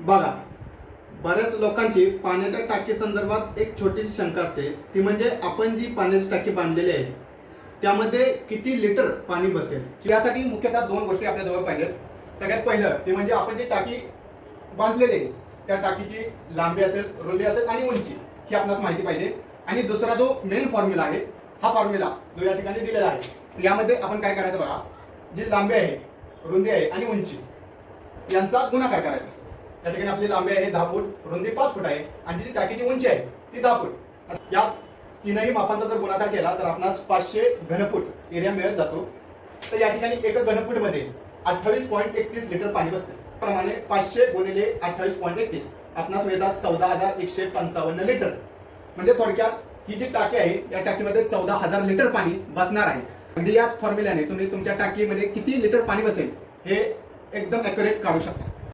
बघा, बऱ्याच लोकांची पाण्याच्या टाकी संदर्भात एक छोटीशी शंका असते, ती म्हणजे आपण जी पाण्याची टाकी बांधलेली आहे त्यामध्ये किती लिटर पाणी बसेल. यासाठी मुख्यतः दोन गोष्टी आपल्या जवळ पाहिजेत. सगळ्यात पहिलं ते म्हणजे आपण जी टाकी बांधलेली आहे त्या टाकीची लांबी असेल, रुंदी असेल आणि उंची ही आपणास माहिती पाहिजे. आणि दुसरा जो मेन फॉर्म्युला आहे, हा फॉर्म्युला जो या ठिकाणी दिलेला आहे, यामध्ये आपण काय करायचं बघा, जी लांबी आहे, रुंदी आहे आणि उंची यांचा गुणाकार करायचा. या ठिकाणी आपली लांबी आहे 10 फूट, रुंदी 5 फूट आहे आणि जी टाकीची उंची आहे ती 10 फूट. या तीनही मापांचा जर गुणाकार केला तर आपणास 500 घनफूट एरिया मिळत जातो. तर या ठिकाणी एका घनफूटमध्ये 28.31 लिटर पाणी बसते. प्रमाणे 500 गुणिले 28.31 आपणास मिळतात 14,155 लिटर. म्हणजे थोडक्यात ही जी टाकी आहे या टाकीमध्ये 14,000 लिटर पाणी बसणार आहे. अगदी याच फॉर्म्युल्याने तुम्ही तुमच्या टाकीमध्ये किती लिटर पाणी बसेल हे एकदम ॲक्युरेट काढू शकता.